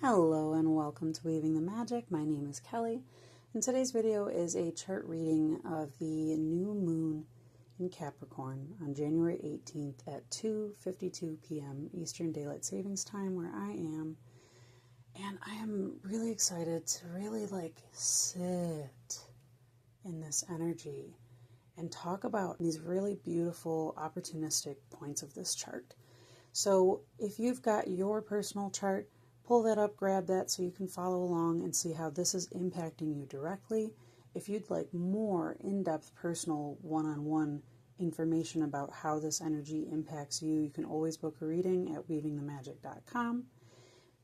Hello and welcome to Weaving the Magic. My name is Kelly, and today's video is a chart reading of the new moon in Capricorn on January 18th at 2:52 p.m. Eastern Daylight Savings Time, where I am. And I am really excited to really sit in this energy and talk about these really beautiful opportunistic points of this chart. So if you've got your personal chart, pull that up, grab that so you can follow along and see how this is impacting you directly. If you'd like more in-depth personal one-on-one information about how this energy impacts you, you can always book a reading at weavingthemagic.com.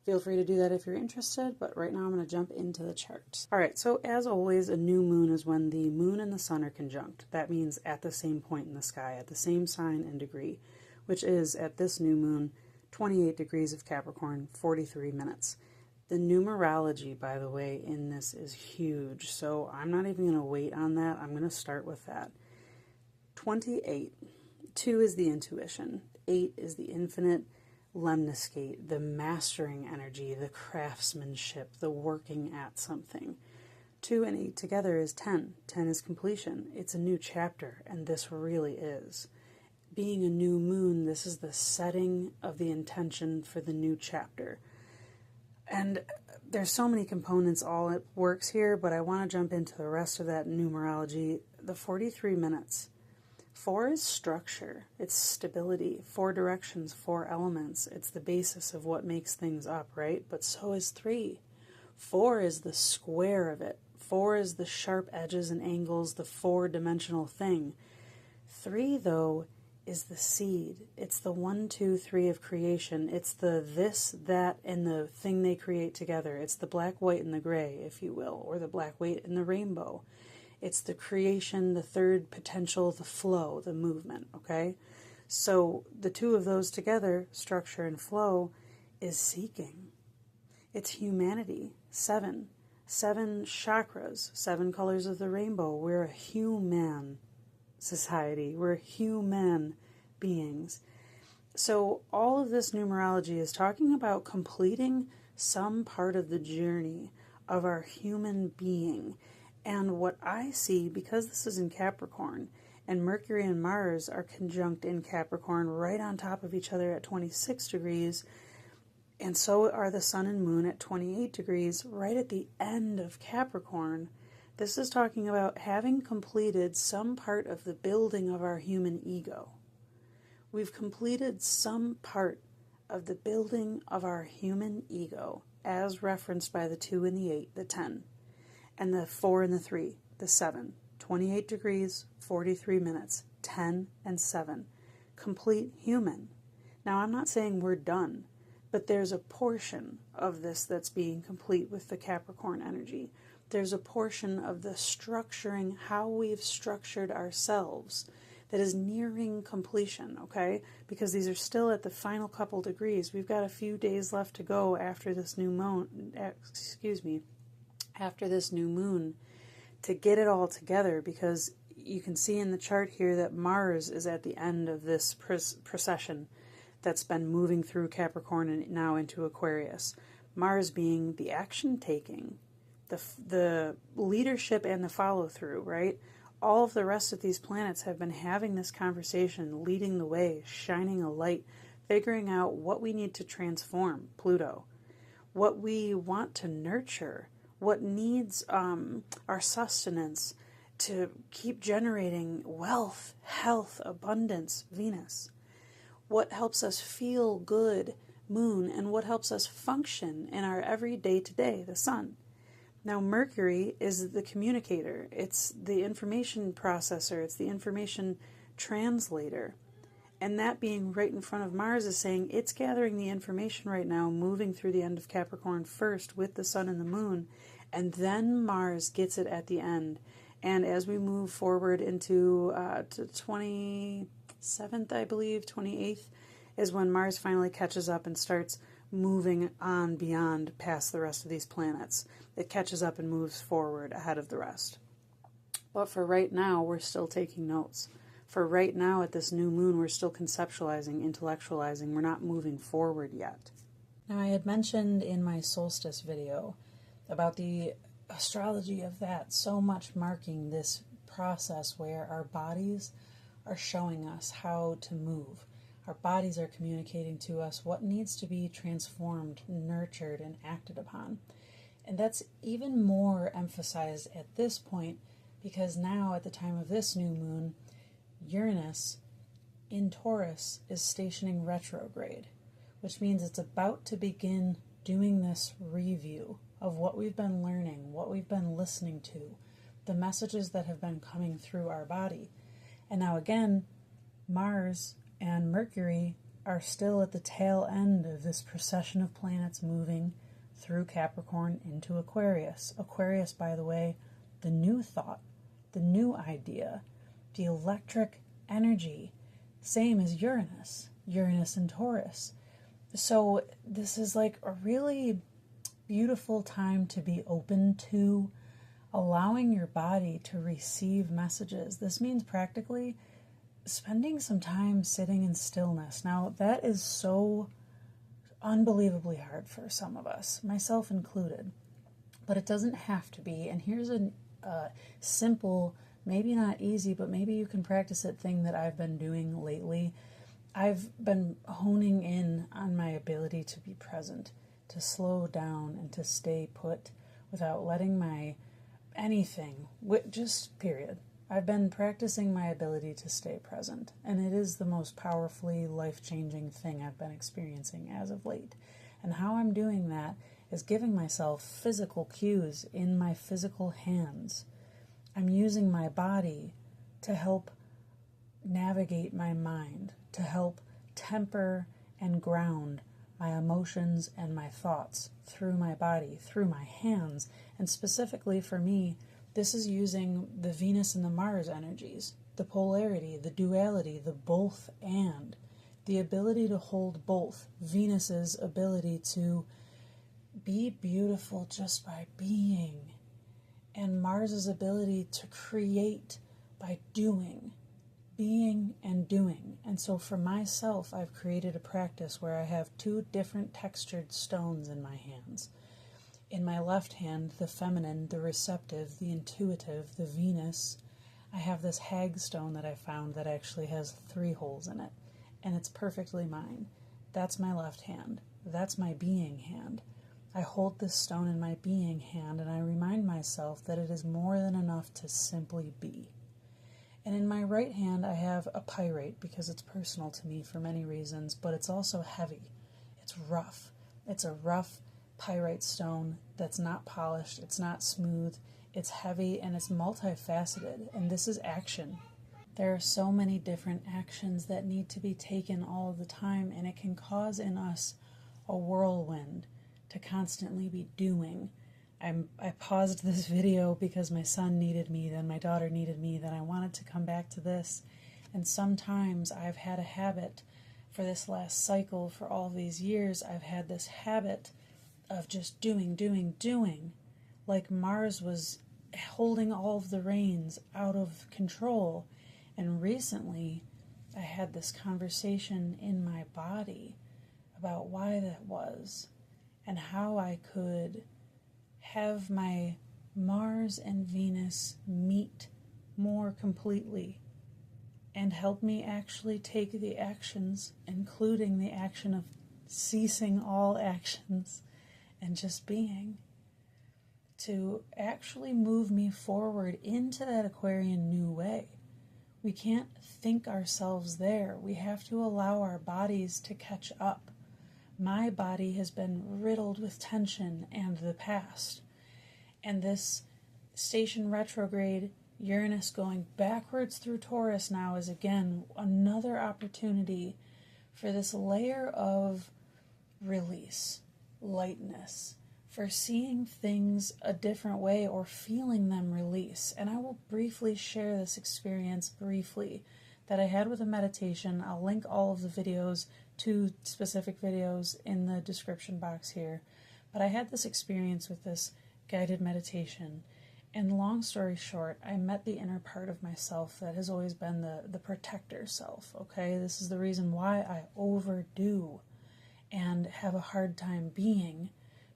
Feel free to do that if you're interested, but right now I'm going to jump into the chart. Alright, so as always, a new moon is when the moon and the sun are conjunct. That means at the same point in the sky, at the same sign and degree, which is, at this new moon, 28 degrees of Capricorn, 43 minutes. The numerology, by the way, in this is huge, so I'm not even going to wait on that. I'm going to start with that. 28. 2 is the intuition. 8 is the infinite lemniscate, the mastering energy, the craftsmanship, the working at something. 2 and 8 together is 10. 10 is completion. It's a new chapter, and this really is. Being a new moon, this is the setting of the intention for the new chapter. And there's so many components all it works here, but I want to jump into the rest of that numerology. The 43 minutes. 4 is structure. It's stability. 4 directions, 4 elements. It's the basis of what makes things up, right? But so is 3. 4 is the square of it. 4 is the sharp edges and angles, the 4-dimensional thing. 3, though, is the seed. It's the 1, 2, 3 of creation. It's the this, that, and the thing they create together. It's the black, white, and the gray, if you will, or the black, white, and the rainbow. It's the creation, the third potential, the flow, the movement, okay? So the two of those together, structure and flow, is seeking. It's humanity. 7. 7 chakras, 7 colors of the rainbow. We're a human society. We're human beings. So all of this numerology is talking about completing some part of the journey of our human being. And what I see, because this is in Capricorn, and Mercury and Mars are conjunct in Capricorn right on top of each other at 26 degrees, and so are the sun and moon at 28 degrees right at the end of Capricorn. This is talking about having completed some part of the building of our human ego. We've completed some part of the building of our human ego, as referenced by the 2 and the 8, the 10, and the 4 and the 3, the 7. 28 degrees, 43 minutes, 10 and 7. Complete human. Now, I'm not saying we're done, but there's a portion of this that's being complete with the Capricorn energy. There's a portion of the structuring, how we've structured ourselves, that is nearing completion, okay? Because these are still at the final couple degrees. We've got a few days left to go after this new moon, after this new moon, to get it all together, because you can see in the chart here that Mars is at the end of this procession that's been moving through Capricorn and now into Aquarius. Mars being the action-taking, the leadership and the follow-through, right? All of the rest of these planets have been having this conversation, leading the way, shining a light, figuring out what we need to transform, Pluto, what we want to nurture, what needs our sustenance to keep generating wealth, health, abundance, Venus, what helps us feel good, Moon, and what helps us function in our every day-to-day, the Sun. Now, Mercury is the communicator. It's the information processor. It's the information translator. And that being right in front of Mars is saying it's gathering the information right now, moving through the end of Capricorn first with the Sun and the Moon, and then Mars gets it at the end. And as we move forward into to 27th, I believe, 28th, is when Mars finally catches up and starts moving on beyond past the rest of these planets. It catches up and moves forward ahead of the rest. But for right now, we're still taking notes. For right now, at this new moon, we're still conceptualizing, intellectualizing. We're not moving forward yet. Now, I had mentioned in my solstice video about the astrology of that so much marking this process where our bodies are showing us how to move. Our bodies are communicating to us what needs to be transformed, nurtured, and acted upon. And that's even more emphasized at this point because now, at the time of this new moon, Uranus in Taurus is stationing retrograde, which means it's about to begin doing this review of what we've been learning, what we've been listening to, the messages that have been coming through our body. And now again, Mars and Mercury are still at the tail end of this procession of planets moving through Capricorn into Aquarius. Aquarius, by the way, the new thought, the new idea, the electric energy, same as Uranus and Taurus. So this is like a really beautiful time to be open to allowing your body to receive messages. This means practically spending some time sitting in stillness. Now, that is so unbelievably hard for some of us, myself included, but it doesn't have to be. And here's a simple, maybe not easy, but maybe you can practice it thing that I've been doing lately. I've been honing in on my ability to be present, to slow down and to stay put without letting my anything, just period. I've been practicing my ability to stay present, and it is the most powerfully life-changing thing I've been experiencing as of late. And how I'm doing that is giving myself physical cues in my physical hands. I'm using my body to help navigate my mind, to help temper and ground my emotions and my thoughts through my body, through my hands. And specifically for me, this is using the Venus and the Mars energies, the polarity, the duality, the both and, the ability to hold both. Venus's ability to be beautiful just by being, and Mars's ability to create by doing, being and doing. And so for myself, I've created a practice where I have two different textured stones in my hands. In my left hand, the feminine, the receptive, the intuitive, the Venus, I have this hag stone that I found that actually has 3 holes in it, and it's perfectly mine. That's my left hand. That's my being hand. I hold this stone in my being hand, and I remind myself that it is more than enough to simply be. And in my right hand, I have a pyrite because it's personal to me for many reasons, but it's also heavy. It's rough. It's a rough pyrite stone that's not polished, it's not smooth, it's heavy, and it's multifaceted, and this is action. There are so many different actions that need to be taken all the time, and it can cause in us a whirlwind to constantly be doing. I paused this video because my son needed me, then my daughter needed me, then I wanted to come back to this, and sometimes I've had a habit for this last cycle, for all these years, I've had this habit of just doing, like Mars was holding all of the reins out of control. And recently, I had this conversation in my body about why that was, and how I could have my Mars and Venus meet more completely and help me actually take the actions, including the action of ceasing all actions and just being, to actually move me forward into that Aquarian new way. We can't think ourselves there. We have to allow our bodies to catch up. My body has been riddled with tension and the past. And this station retrograde, Uranus going backwards through Taurus now, is again another opportunity for this layer of release, lightness, for seeing things a different way or feeling them release. And I will briefly share this experience briefly that I had with a meditation. I'll link all of the videos, 2 specific videos, in the description box here. But I had this experience with this guided meditation. And long story short, I met the inner part of myself that has always been the protector self, okay? This is the reason why I overdo. and have a hard time being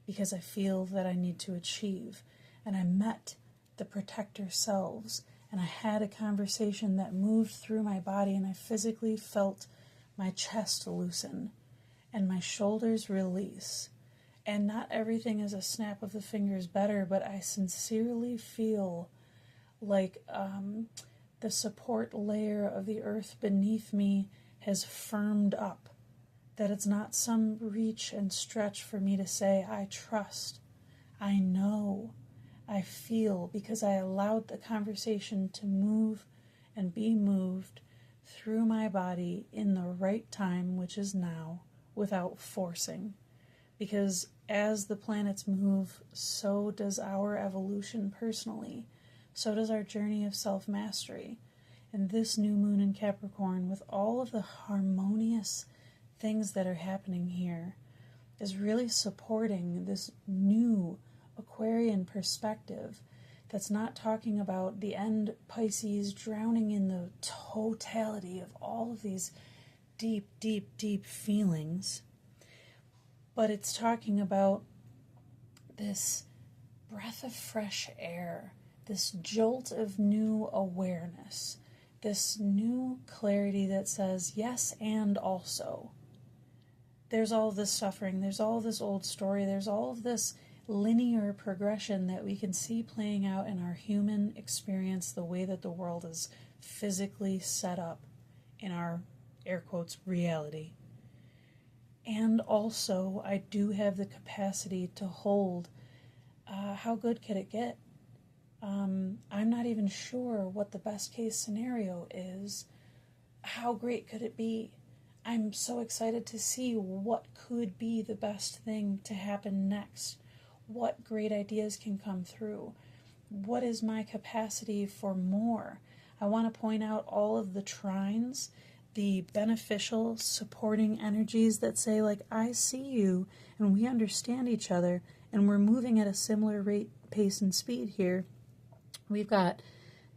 because I feel that I need to achieve. And I met the protector selves, and I had a conversation that moved through my body, and I physically felt my chest loosen and my shoulders release. And not everything is a snap of the fingers better, but I sincerely feel like the support layer of the earth beneath me has firmed up. That it's not some reach and stretch for me to say, I trust, I know, I feel, because I allowed the conversation to move and be moved through my body in the right time, which is now, without forcing. Because as the planets move, so does our evolution personally. So does our journey of self-mastery. And this new moon in Capricorn, with all of the harmonious things that are happening here, is really supporting this new Aquarian perspective that's not talking about the end Pisces drowning in the totality of all of these deep, deep, deep feelings, but it's talking about this breath of fresh air, this jolt of new awareness, this new clarity that says yes and also. There's all this suffering, there's all this old story, there's all of this linear progression that we can see playing out in our human experience, the way that the world is physically set up in our, air quotes, reality. And also, I do have the capacity to hold, how good could it get? I'm not even sure what the best case scenario is. How great could it be? I'm so excited to see what could be the best thing to happen next. What great ideas can come through? What is my capacity for more? I want to point out all of the trines, the beneficial, supporting energies that say, like, I see you, and we understand each other, and we're moving at a similar rate, pace, and speed here. We've got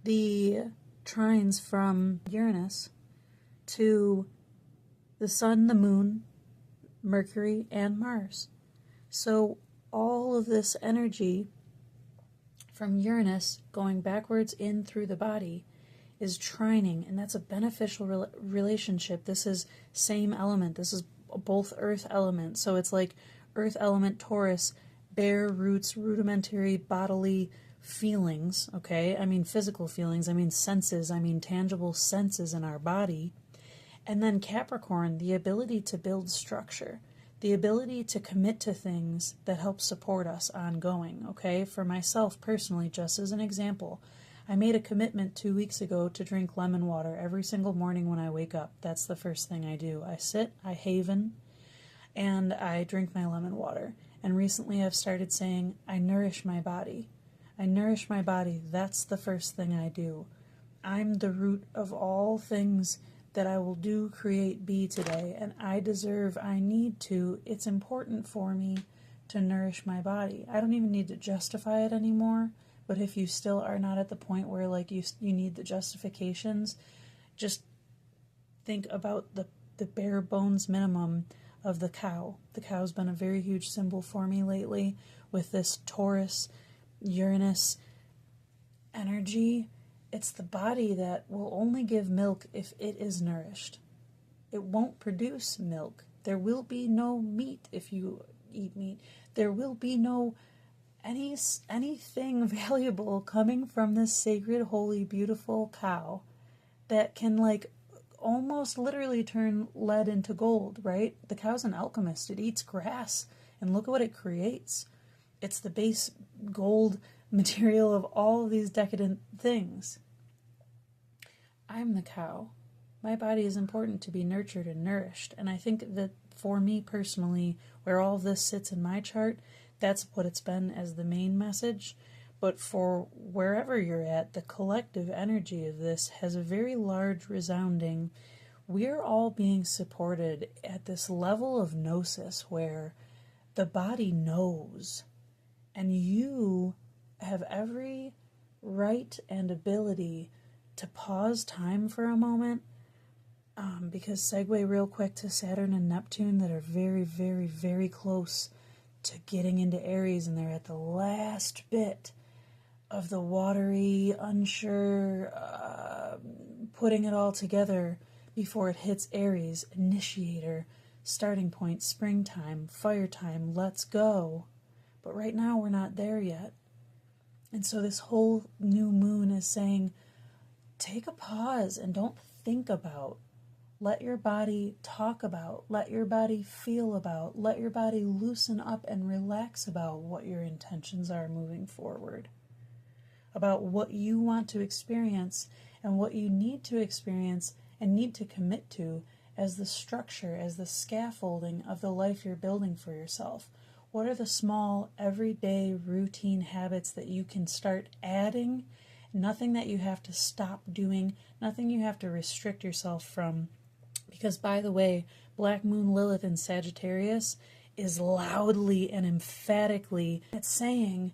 the trines from Uranus to the Sun, the Moon, Mercury, and Mars. So all of this energy from Uranus going backwards in through the body is trining, and that's a beneficial relationship. This is same element. This is both earth elements. So it's like earth element Taurus, bare roots, rudimentary bodily feelings, okay? I mean physical feelings, I mean senses, I mean tangible senses in our body. And then Capricorn, the ability to build structure, the ability to commit to things that help support us ongoing, okay? For myself personally, just as an example, I made a commitment 2 weeks ago to drink lemon water every single morning when I wake up. That's the first thing I do. I sit, I haven, and I drink my lemon water. And recently I've started saying, I nourish my body. I nourish my body. That's the first thing I do. I'm the root of all things that I will do, create, be today, and I deserve, I need to, it's important for me to nourish my body. I don't even need to justify it anymore, but if you still are not at the point where like you need the justifications, just think about the bare bones minimum of the cow. The cow's been a very huge symbol for me lately with this Taurus, Uranus energy. It's the body that will only give milk if it is nourished. It won't produce milk. There will be no meat if you eat meat. There will be no anything valuable coming from this sacred, holy, beautiful cow that can like almost literally turn lead into gold, right? The cow's an alchemist. It eats grass, and look at what it creates. It's the base gold material of all of these decadent things. I'm the cow. My body is important to be nurtured and nourished, and I think that for me personally, where all of this sits in my chart, that's what it's been as the main message. But for wherever you're at, the collective energy of this has a very large resounding, we're all being supported at this level of gnosis where the body knows, and you have every right and ability to pause time for a moment. because segue real quick to Saturn and Neptune that are very, very, very close to getting into Aries, and they're at the last bit of the watery, unsure, putting it all together before it hits Aries, initiator, starting point, springtime, fire time, let's go. But right now we're not there yet. And so this whole new moon is saying, take a pause and don't think about. Let your body talk about. Let your body feel about. Let your body loosen up and relax about what your intentions are moving forward. About what you want to experience and what you need to experience and need to commit to as the structure, as the scaffolding of the life you're building for yourself. What are the small, everyday, routine habits that you can start adding? Nothing that you have to stop doing, nothing you have to restrict yourself from. Because, by the way, Black Moon Lilith in Sagittarius is loudly and emphatically, it's saying,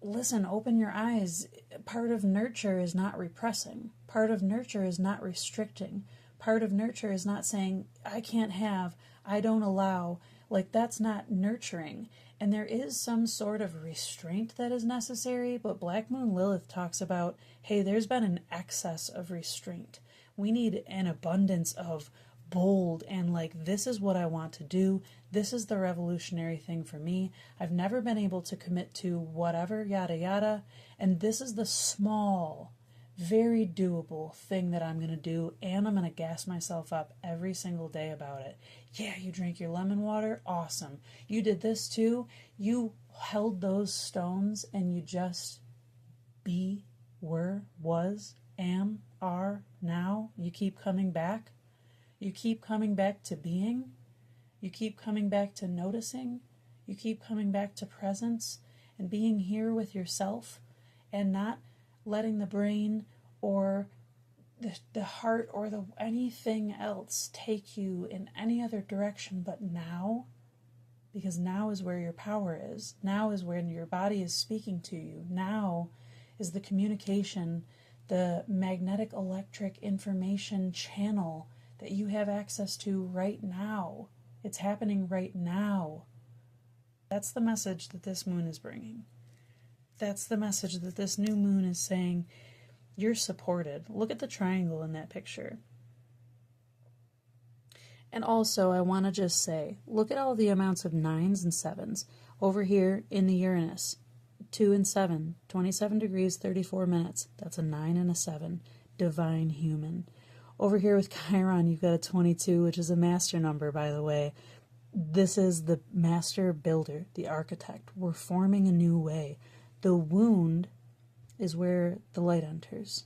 listen, open your eyes. Part of nurture is not repressing. Part of nurture is not restricting. Part of nurture is not saying, I can't have, I don't allow. Like, that's not nurturing. And there is some sort of restraint that is necessary, but Black Moon Lilith talks about, hey, there's been an excess of restraint. We need an abundance of bold and like, this is what I want to do. This is the revolutionary thing for me. I've never been able to commit to whatever, yada, yada. And this is the small, very doable thing that I'm going to do, and I'm going to gas myself up every single day about it. Yeah, you drank your lemon water? Awesome. You did this too? You held those stones and you just be, were, was, am, are, now. You keep coming back. You keep coming back to being. You keep coming back to noticing. You keep coming back to presence and being here with yourself and not letting the brain or the heart or anything else take you in any other direction but now, because now is where your power is. Now is when your body is speaking to you. Now is the communication, the magnetic electric information channel that you have access to right now. It's happening right now. That's the message that this moon is bringing. That's the message that this new moon is saying. You're supported. Look at the triangle in that picture. And also, I want to just say, look at all the amounts of 9s and 7s. Over here in the Uranus, 2 and 7, 27 degrees, 34 minutes. That's a 9 and a 7. Divine human. Over here with Chiron, you've got a 22, which is a master number, by the way. This is the master builder, the architect. We're forming a new way. The wound is where the light enters.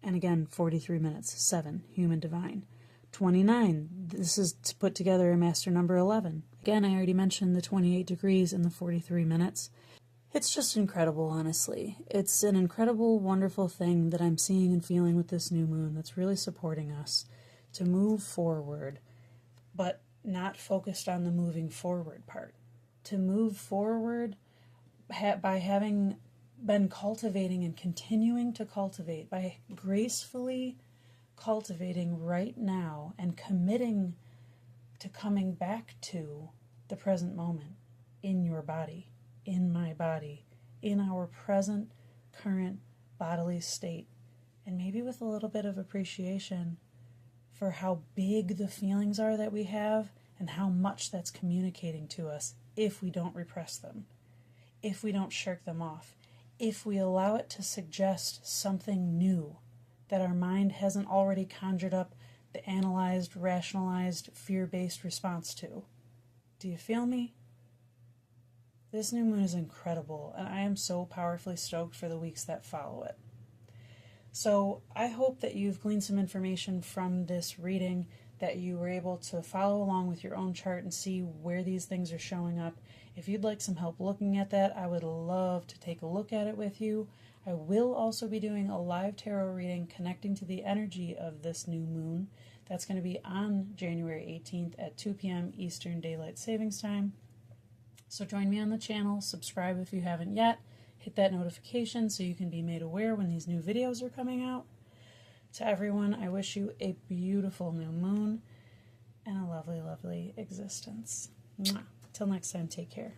And again, 43 minutes, 7, human divine. 29, this is to put together a master number 11. Again, I already mentioned the 28 degrees and the 43 minutes. It's just incredible, honestly. It's an incredible, wonderful thing that I'm seeing and feeling with this new moon that's really supporting us to move forward, but not focused on the moving forward part. To move forward by having been cultivating and continuing to cultivate, by gracefully cultivating right now and committing to coming back to the present moment in your body, in my body, in our present, current bodily state, and maybe with a little bit of appreciation for how big the feelings are that we have and how much that's communicating to us if we don't repress them, if we don't shirk them off, if we allow it to suggest something new that our mind hasn't already conjured up the analyzed, rationalized, fear-based response to. Do you feel me? This new moon is incredible, and I am so powerfully stoked for the weeks that follow it. So I hope that you've gleaned some information from this reading, that you were able to follow along with your own chart and see where these things are showing up. If you'd like some help looking at that, I would love to take a look at it with you. I will also be doing a live tarot reading connecting to the energy of this new moon. That's going to be on January 18th at 2 p.m. Eastern Daylight Savings Time. So join me on the channel, subscribe if you haven't yet, hit that notification so you can be made aware when these new videos are coming out. To everyone, I wish you a beautiful new moon and a lovely, lovely existence. Mwah. Till next time, take care.